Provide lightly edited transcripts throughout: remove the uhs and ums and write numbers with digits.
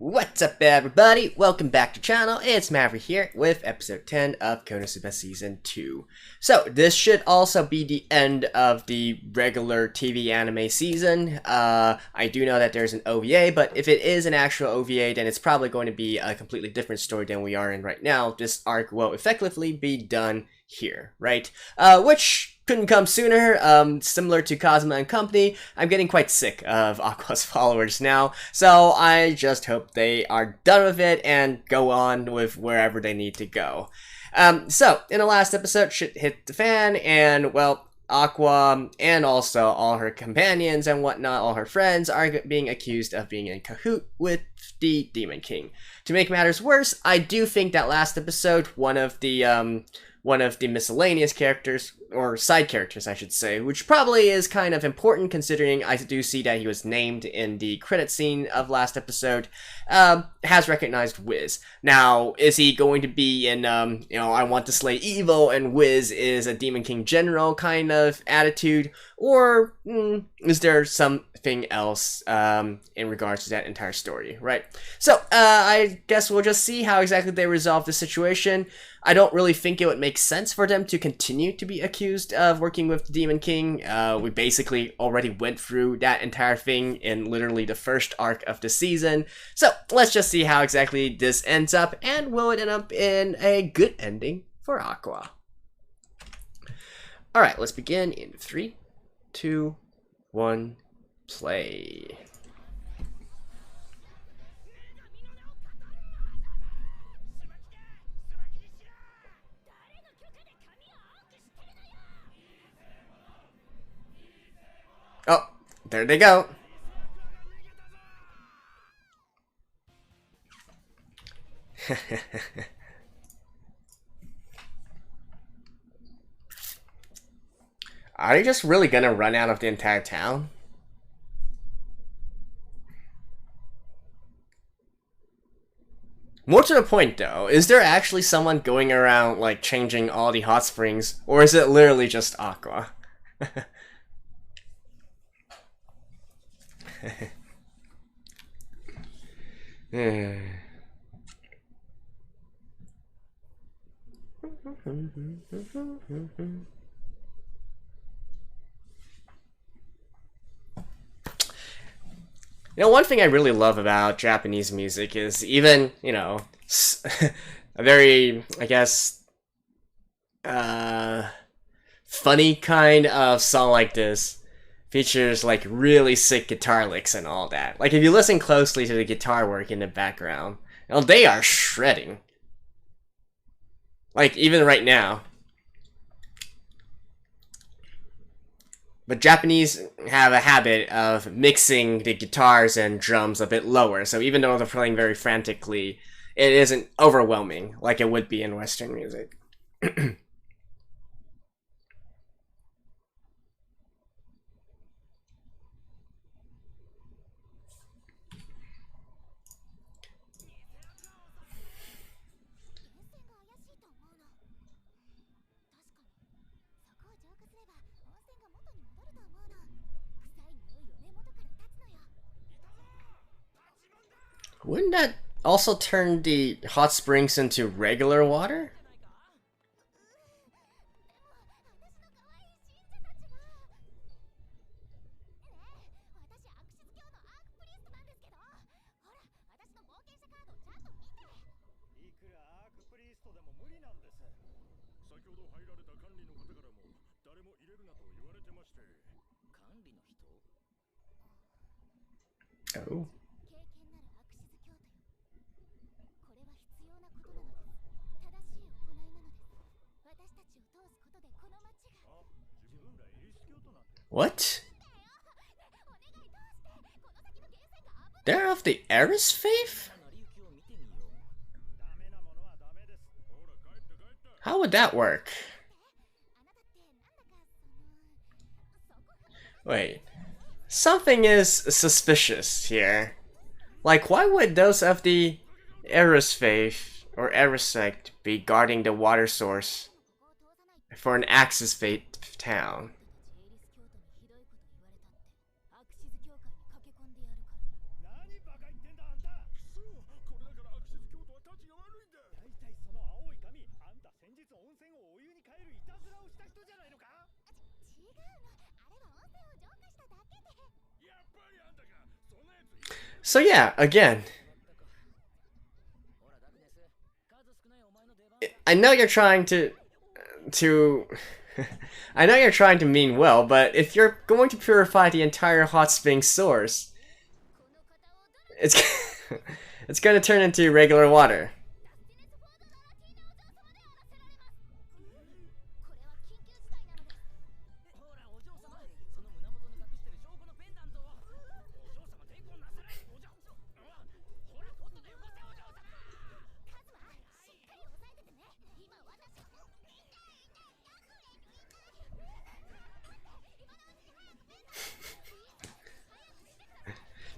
What's up, everybody? Welcome back to the channel. It's Maverick here with episode 10 of KonoSuba Season 2. So, this should also be the end of the regular TV anime season. I do know that there's an OVA, but if it is an actual OVA, then it's probably going to be a completely different story than we are in right now. This arc will effectively be done here, right? Which couldn't come sooner. Similar to Kazuma and company, I'm getting quite sick of Aqua's followers now, so I just hope they are done with it and go on with wherever they need to go. So, in the last episode, shit hit the fan, and, well, Aqua, and also all her companions and whatnot, all her friends, are being accused of being in cahoot with the Demon King. To make matters worse, I do think that last episode, one of the miscellaneous characters, or side characters I should say, which probably is kind of important considering I do see that he was named in the credit scene of last episode, has recognized Wiz. Now, is he going to be in, I want to slay evil and Wiz is a Demon King general kind of attitude, or is there something else in regards to that entire story, right? So, I guess we'll just see how exactly they resolve the situation. I don't really think it would make sense for them to continue to be accused of working with the Demon King. We basically already went through that entire thing in literally the first arc of the season. So let's just see how exactly this ends up, and will it end up in a good ending for Aqua. Alright, let's begin in 3, 2, 1, play. Oh, there they go. Are they just really gonna run out of the entire town? More to the point though, is there actually someone going around like changing all the hot springs, or is it literally just Aqua? One thing I really love about Japanese music is even, a very, I guess, funny kind of song like this features like really sick guitar licks and all that. Like if you listen closely to the guitar work in the background, they are shredding. Like even right now. But Japanese have a habit of mixing the guitars and drums a bit lower, so even though they're playing very frantically, it isn't overwhelming like it would be in Western music. Wouldn't that also turn the hot springs into regular water? Oh. What? They're of the Eris faith? How would that work? Wait. Something is suspicious here. Like, why would those of the Eris faith or Eris sect be guarding the water source for an Axis faith town? So yeah, again, I know you're trying to I know you're trying to mean well, but if you're going to purify the entire hot spring source, it's it's going to turn into regular water.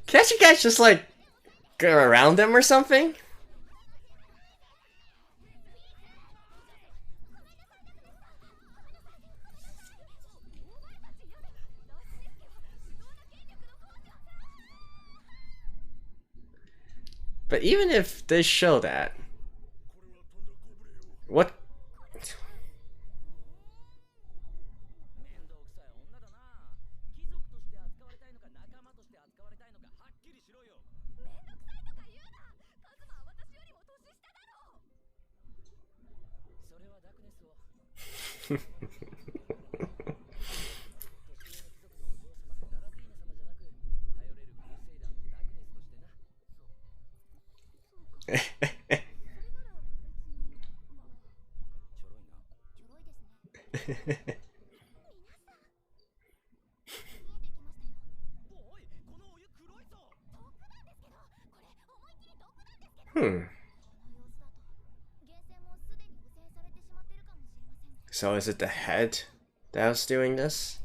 Can't you guys just like go around them or something? But even if they show that, what? So is it the head that was doing this?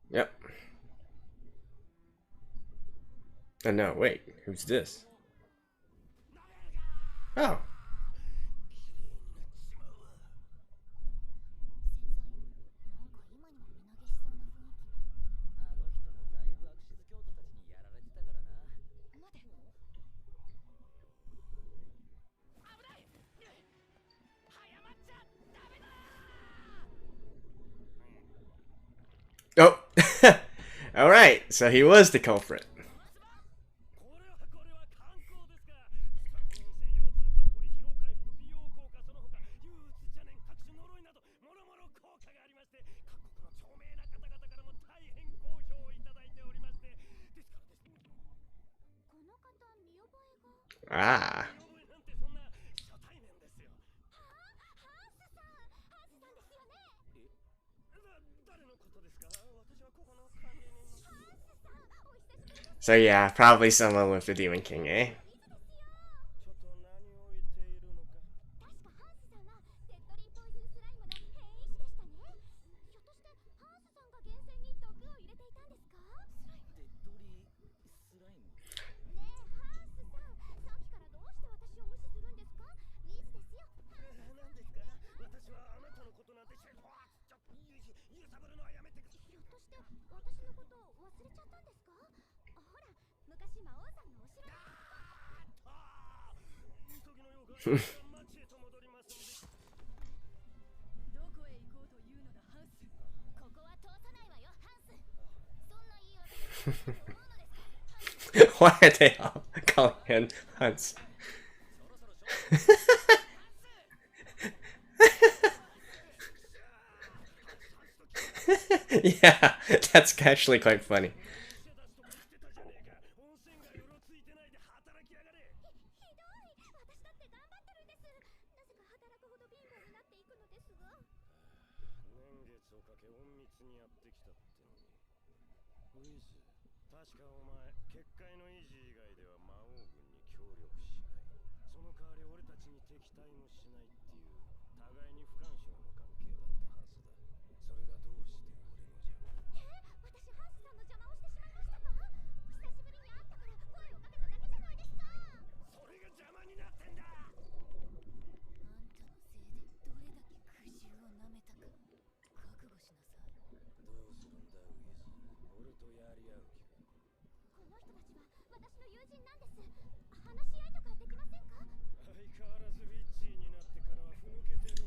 Yep. Oh no, wait, who's this? Oh. Oh. Alright, so he was the culprit. Ah. So yeah, probably someone with the Demon King, eh? Why are they all calling him Hans? Yeah, that's actually quite funny.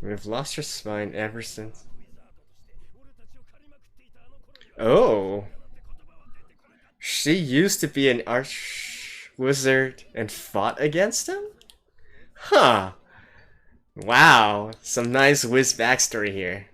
We've lost our spine ever since. Oh. She used to be an arch wizard and fought against him? Huh. Wow. Some nice whiz backstory here.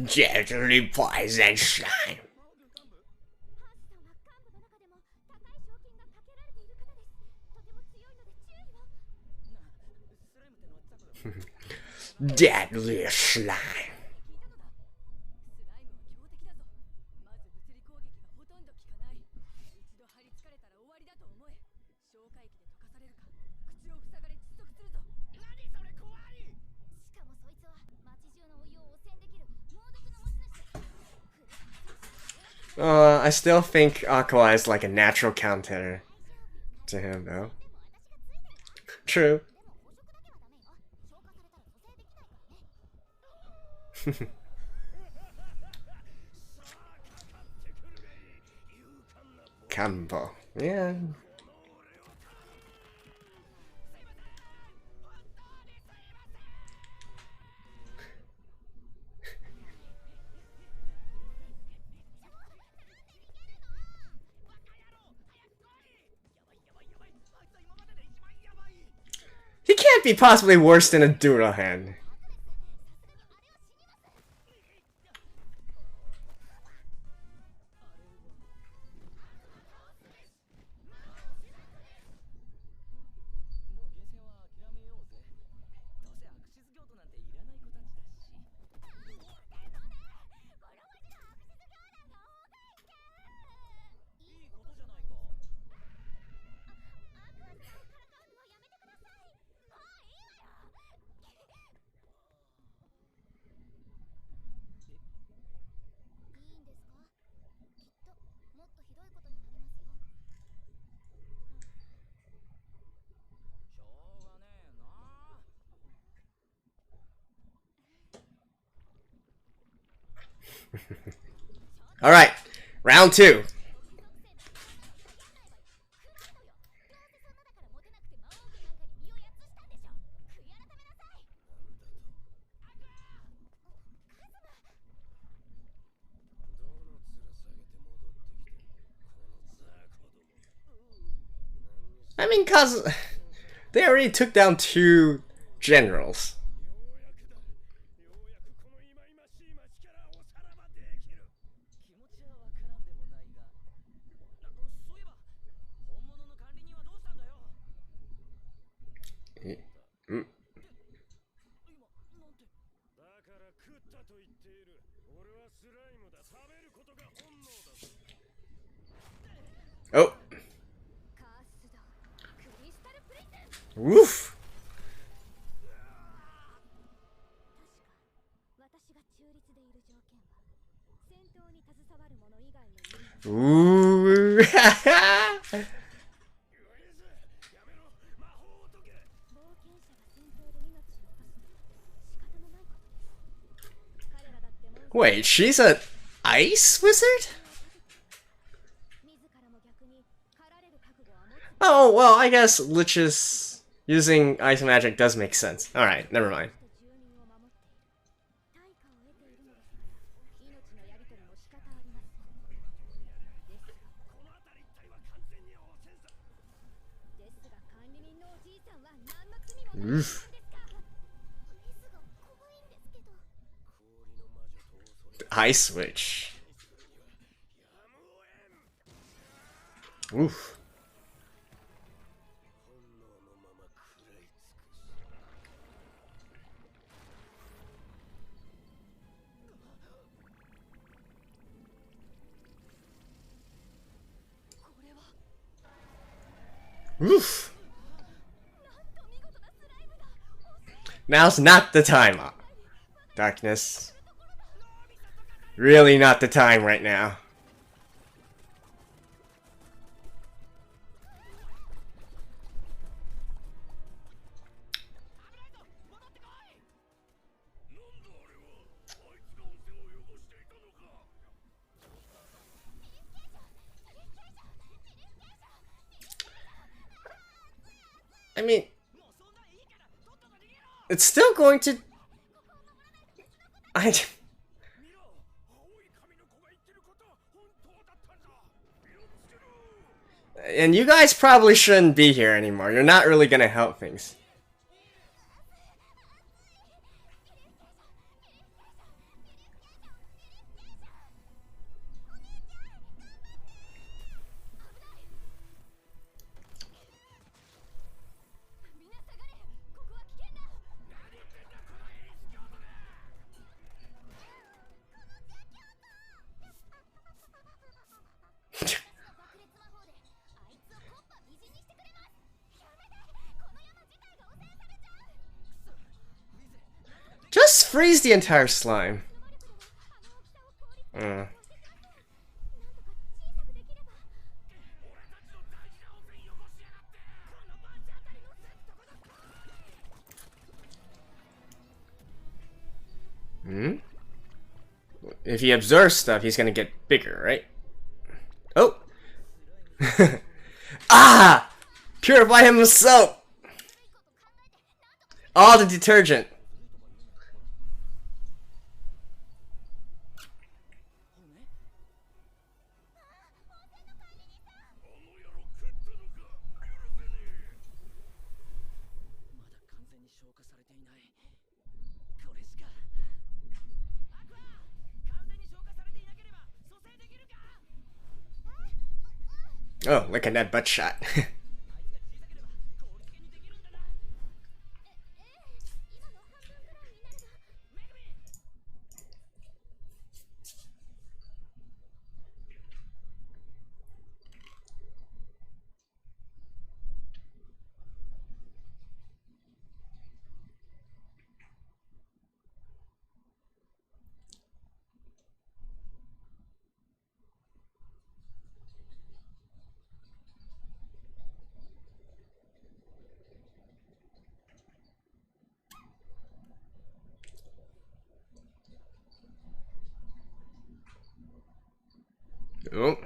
Deadly poison slime. Deadly slime. I still think Aqua is like a natural counter to him, though. True. Kambo. Yeah. He can't be possibly worse than a Durahan. Alright, round two. I mean, cause they already took down 2 generals. Oh. Woof. Ooh. Wait, she's an ice wizard? Oh, well, I guess Lich's using ice magic does make sense. Alright, never mind. Oof. Ice switch. Oof. Oof. Now's not the time. Darkness. Really not the time right now. I mean, it's still going to... And you guys probably shouldn't be here anymore. You're not really gonna help things. Just freeze the entire slime. If he absorbs stuff, he's gonna get bigger, right? Oh! Ah! Purify him with soap! All the detergent. Oh, look at that butt shot. Oh.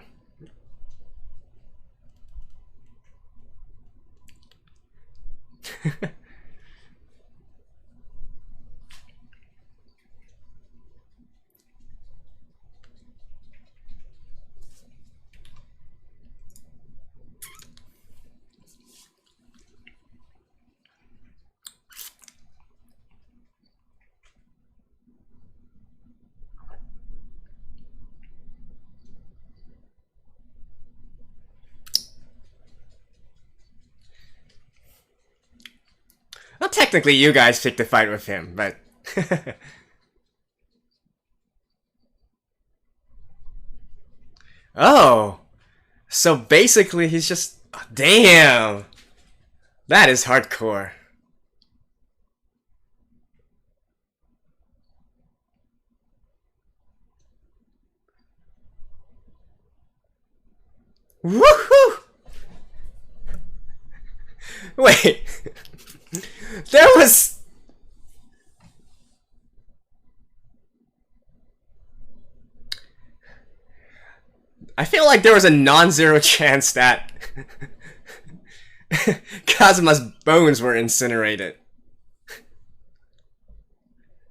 Well, technically, you guys picked the fight with him, but... Oh! So basically, he's just... Oh, damn! That is hardcore. Woohoo! Wait... There was... I feel like there was a non-zero chance that Kazuma's bones were incinerated.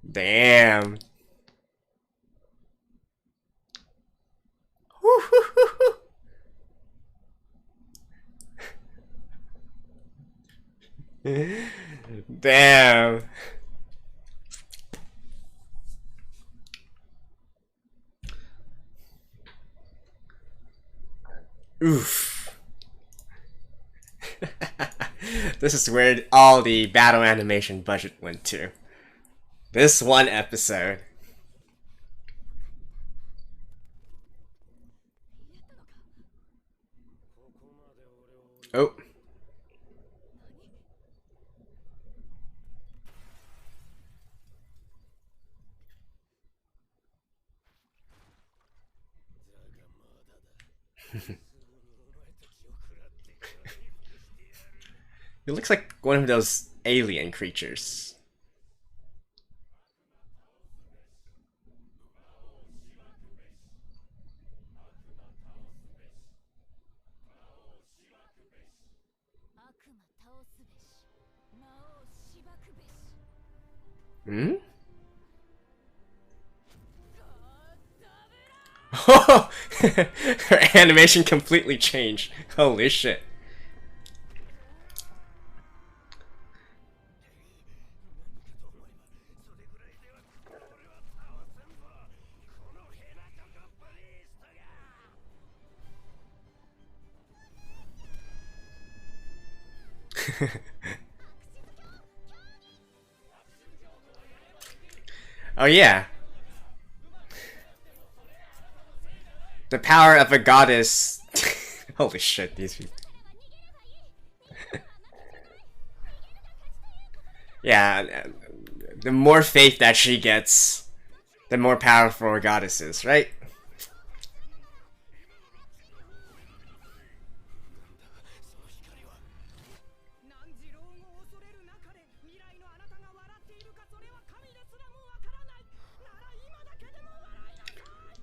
Damn. Damn. Oof. This is where all the battle animation budget went to. This one episode. Oh. It looks like one of those alien creatures. Hmm? Oh! Her animation completely changed. Holy shit. Oh yeah. The power of a goddess. Holy shit, these people. Yeah, the more faith that she gets, the more powerful a goddess is, right?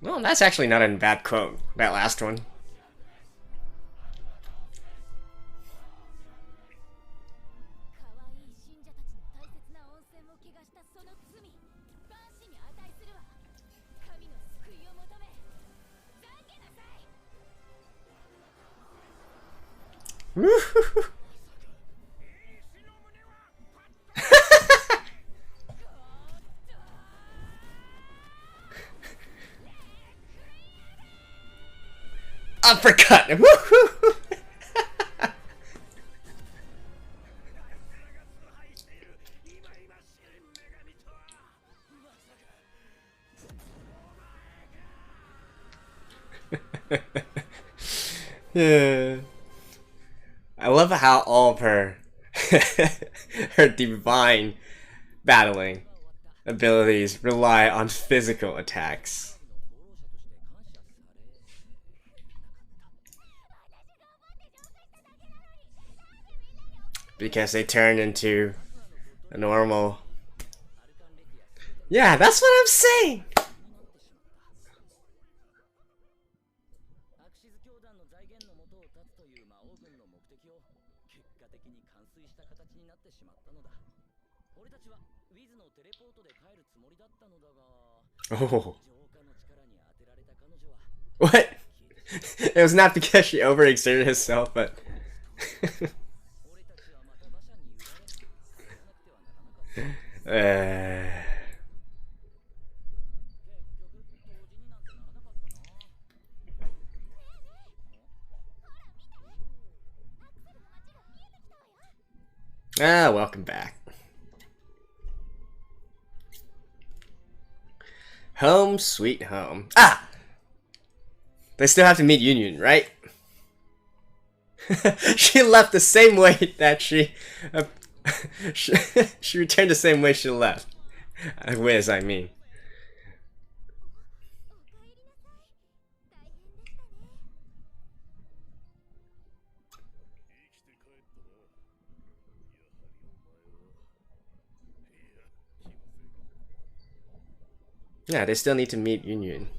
Well, that's actually not a bad quote, that last one. Uppercut! Woohoo! Yeah. I love how all of her her divine battling abilities rely on physical attacks. Because they turn into a normal... Yeah, that's what I'm saying! Oh. What? It was not because she overexerted herself, but... welcome back. Home sweet home. Ah! They still have to meet Union, right? She left the same way that she returned the same way she left. Wiz, I mean. Yeah, they still need to meet Union.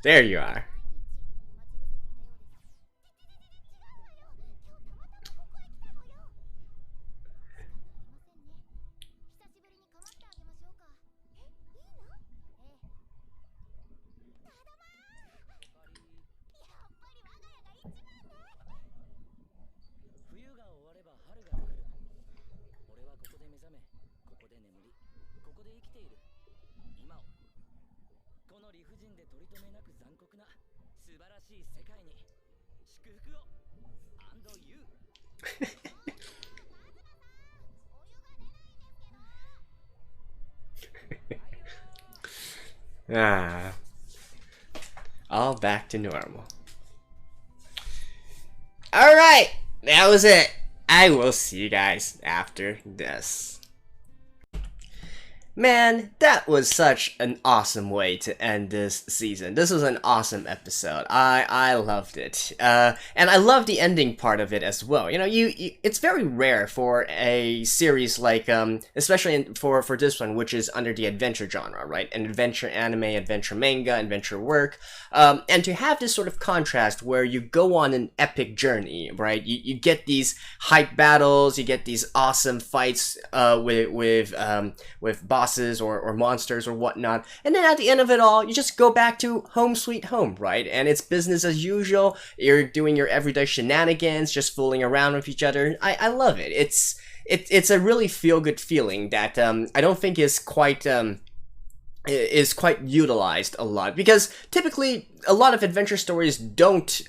There you are. Ah, all back to normal. Alright, that was it. I will see you guys after this. Man, that was such an awesome way to end this season. This was an awesome episode. I loved it. And I love the ending part of it as well. You know, it's very rare for a series like, especially for this one, which is under the adventure genre, right? An adventure anime, adventure manga, adventure work. And to have this sort of contrast where you go on an epic journey, right? You get these hype battles, you get these awesome fights, with bosses or monsters or whatnot, and then at the end of it all, you just go back to home sweet home, right? And it's business as usual. You're doing your everyday shenanigans, just fooling around with each other. I love it. It's a really feel-good feeling that I don't think is quite utilized a lot, because typically a lot of adventure stories don't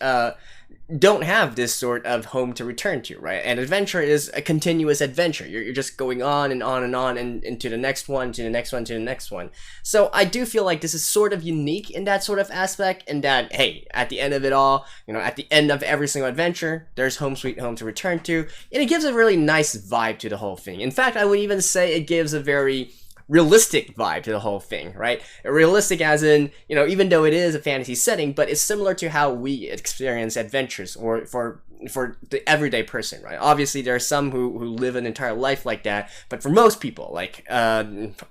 have this sort of home to return to, right? And adventure is a continuous adventure. You're just going on and on and on and into the next one, to the next one, to the next one. So I do feel like this is sort of unique in that sort of aspect, in that, hey, at the end of it all, you know, at the end of every single adventure, there's home sweet home to return to, and it gives a really nice vibe to the whole thing. In fact, I would even say it gives a very realistic vibe to the whole thing, right? Realistic as in, you know, even though it is a fantasy setting, but it's similar to how we experience adventures, or for the everyday person, right? Obviously, there are some who live an entire life like that, but for most people, like,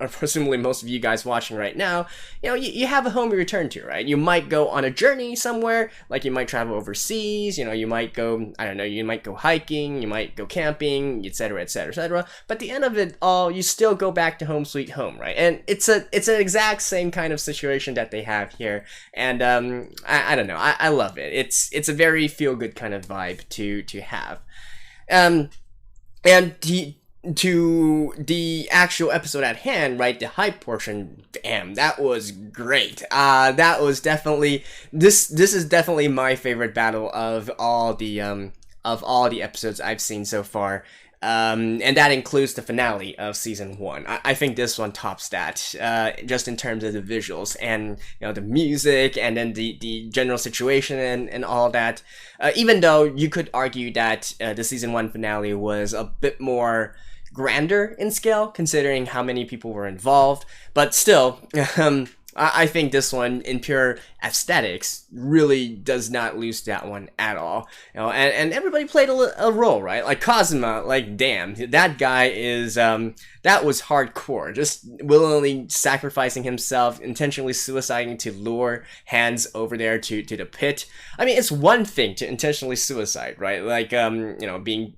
presumably most of you guys watching right now, you know, you have a home you return to, right? You might go on a journey somewhere, like you might travel overseas, you know, you might go, I don't know, you might go hiking, you might go camping, etc., etc., etc., but at the end of it all, you still go back to home sweet home, right? And it's an exact same kind of situation that they have here, and I don't know, I love it. It's a very feel-good kind of vibe to have. And to the actual episode at hand, right, the hype portion, damn, that was great. That was definitely, this is definitely my favorite battle of all the episodes I've seen so far. And that includes the finale of season 1. I think this one tops that, just in terms of the visuals and, you know, the music, and then the general situation and all that. Even though you could argue that the season 1 finale was a bit more grander in scale, considering how many people were involved, but still, I think this one, in pure aesthetics, really does not lose that one at all. You know, and everybody played a role, right? Like Kazuma, like, damn, that guy is, that was hardcore. Just willingly sacrificing himself, intentionally suiciding to lure Hands over there to the pit. I mean, it's one thing to intentionally suicide, right? Like, you know, being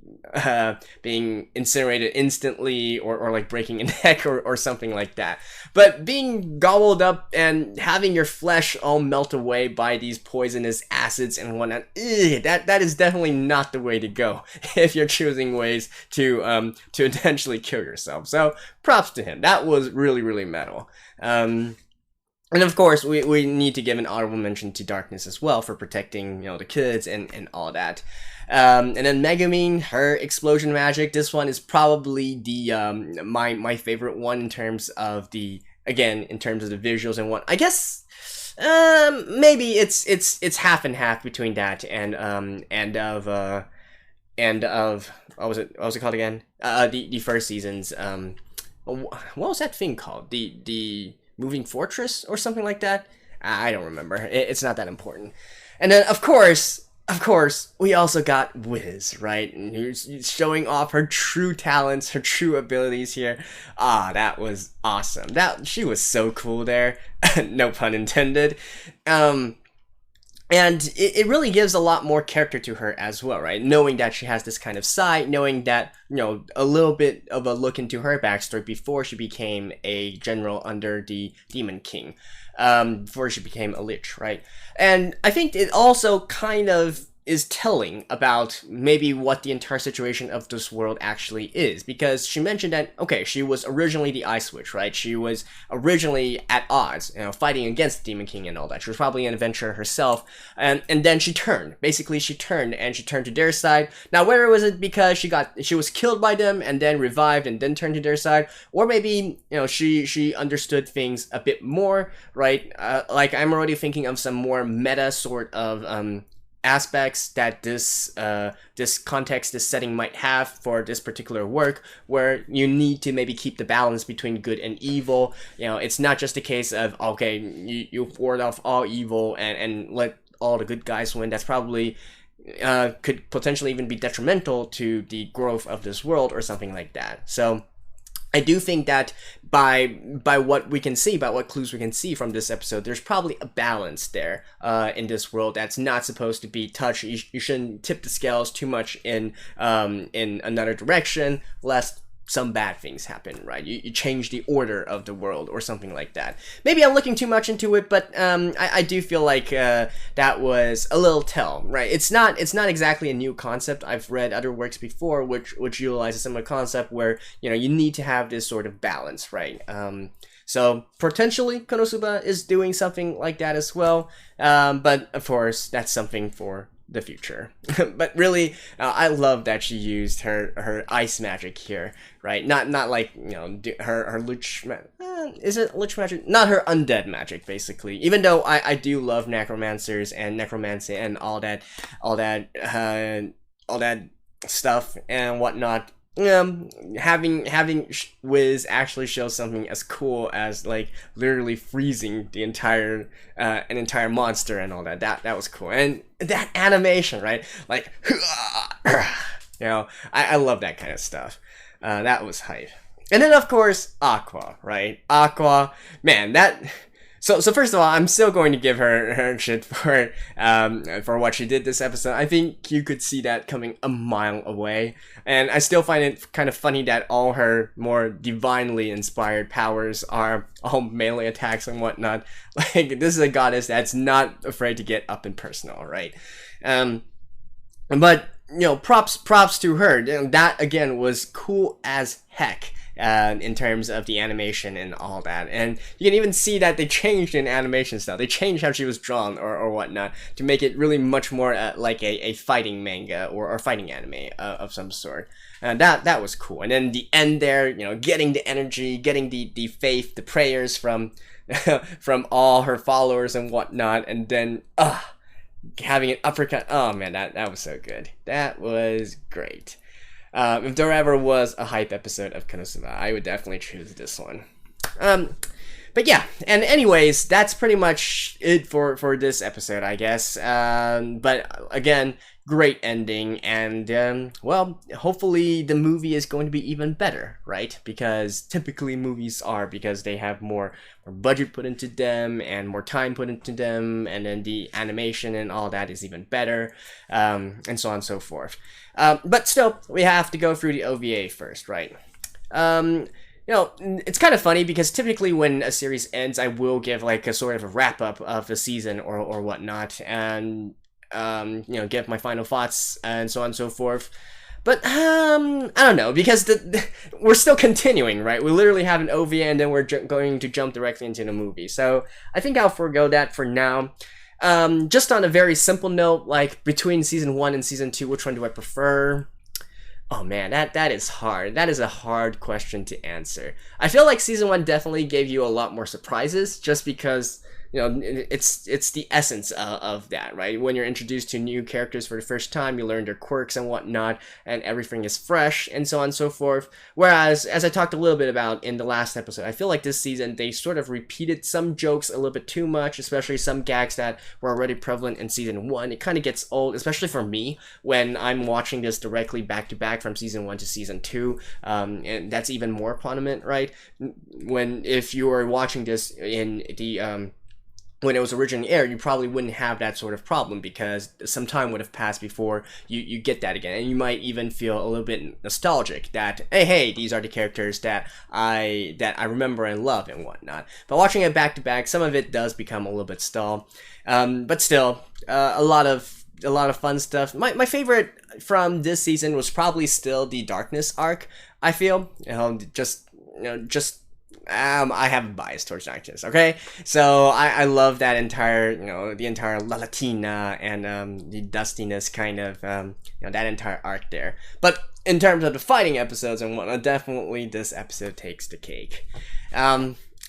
incinerated instantly, or like breaking a neck or something like that. But being gobbled up and having your flesh all melt away by these poisonous acids and whatnot, that is definitely not the way to go if you're choosing ways to intentionally kill yourself. So props to him. That was really, really metal. And of course, we need to give an honorable mention to Darkness as well, for protecting, you know, the kids and all that. And then Megumin, her explosion magic. This one is probably the my favorite one in terms of the visuals and what. I guess maybe it's half and half between that and of what was it called again? The first season's what was that thing called? The Moving Fortress or something like that? I don't remember. It's not that important. And then, of course, we also got Wiz, right? And who's showing off her true talents, her true abilities here. That was awesome. She was so cool there. No pun intended. And it really gives a lot more character to her as well, right? Knowing that she has this kind of side, knowing that, you know, a little bit of a look into her backstory before she became a general under the Demon King, before she became a lich, right? And I think it also kind of is telling about maybe what the entire situation of this world actually is, because she mentioned that, okay, she was originally the Ice Witch, right? She was originally at odds, you know, fighting against the Demon King and all that. She was probably an adventurer herself, and then she turned. Basically, she turned to their side. Now, whether was it because she was killed by them and then revived and then turned to their side, or maybe, you know, she understood things a bit more, right? Like, I'm already thinking of some more meta sort of aspects that this context, this setting might have for this particular work, where you need to maybe keep the balance between good and evil. It's not just a case of, okay, you ward off all evil and let all the good guys win. That's probably could potentially even be detrimental to the growth of this world or something like that. So I do think that by what we can see, by what clues we can see from this episode, there's probably a balance there in this world that's not supposed to be touched. You shouldn't tip the scales too much in another direction, lest some bad things happen, right? You change the order of the world or something like that. Maybe I'm looking too much into it, but I do feel like that was a little tell, right? It's not exactly a new concept. I've read other works before which utilize a similar concept where you need to have this sort of balance, right? So potentially KonoSuba is doing something like that as well, but of course that's something for the future. But really, I love that she used her ice magic here, right? Not like her lich is it lich magic? Not her undead magic, basically. Even though I do love necromancers and necromancy and all that stuff and whatnot. Having Wiz actually show something as cool as like literally freezing the entire an entire monster and all that was cool. And that animation, right? Like I love that kind of stuff. That was hype. And then of course Aqua, right? Aqua, man, that. So first of all, I'm still going to give her shit for what she did this episode. I think you could see that coming a mile away, and I still find it kind of funny that all her more divinely inspired powers are all melee attacks and whatnot. Like, this is a goddess that's not afraid to get up and personal, right? But props to her. That again was cool as heck. In terms of the animation and all that, and you can even see that they changed in animation style. They changed how she was drawn or whatnot to make it really much more like a fighting manga or fighting anime of some sort. That was cool. And then the end there, getting the energy, getting the faith, the prayers from from all her followers and whatnot, and then having an uppercut. Oh man, that was so good. That was great. If there ever was a hype episode of KonoSuba, I would definitely choose this one. But yeah, and anyways, that's pretty much it for this episode, I guess. But again, great ending, and well, hopefully the movie is going to be even better, right? Because typically movies are, because they have more budget put into them and more time put into them, and then the animation and all that is even better, and so on and so forth. But still, we have to go through the OVA first, right? It's kind of funny because typically when a series ends, I will give like a sort of a wrap up of the season or whatnot, and give my final thoughts and so on and so forth. But I don't know, because we're still continuing, right? We literally have an OVA and then we're going to jump directly into the movie. So I think I'll forgo that for now. Just on a very simple note, like between season 1 and season 2, which one do I prefer? Oh man, that is hard. That is a hard question to answer. I feel like season 1 definitely gave you a lot more surprises, just because it's the essence of that, right? When you're introduced to new characters for the first time, you learn their quirks and whatnot, and everything is fresh, and so on and so forth. Whereas, as I talked a little bit about in the last episode, I feel like this season, they sort of repeated some jokes a little bit too much, especially some gags that were already prevalent in season 1. It kind of gets old, especially for me, when I'm watching this directly back-to-back from season 1 to season 2, and that's even more prominent, right? If you are watching this in the when it was originally aired, you probably wouldn't have that sort of problem, because some time would have passed before you get that again, and you might even feel a little bit nostalgic that hey, these are the characters that I remember and love and whatnot. But watching it back to back, some of it does become a little bit stale, but still a lot of fun stuff. My favorite from this season was probably still the Darkness arc. I feel I have a bias towards Darkness, okay? So I love that entire, the entire La Latina and the dustiness kind of, that entire arc there. But in terms of the fighting episodes and whatnot, definitely this episode takes the cake.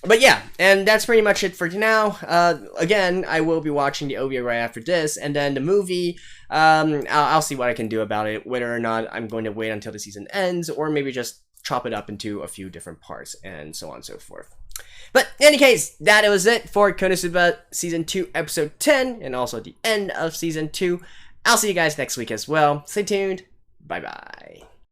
But yeah, and that's pretty much it for now. Again, I will be watching the OVA right after this, and then the movie, I'll see what I can do about it, whether or not I'm going to wait until the season ends, or maybe just chop it up into a few different parts, and so on and so forth. But in any case, that was it for KonoSuba Season 2, Episode 10, and also the end of Season 2. I'll see you guys next week as well. Stay tuned. Bye-bye.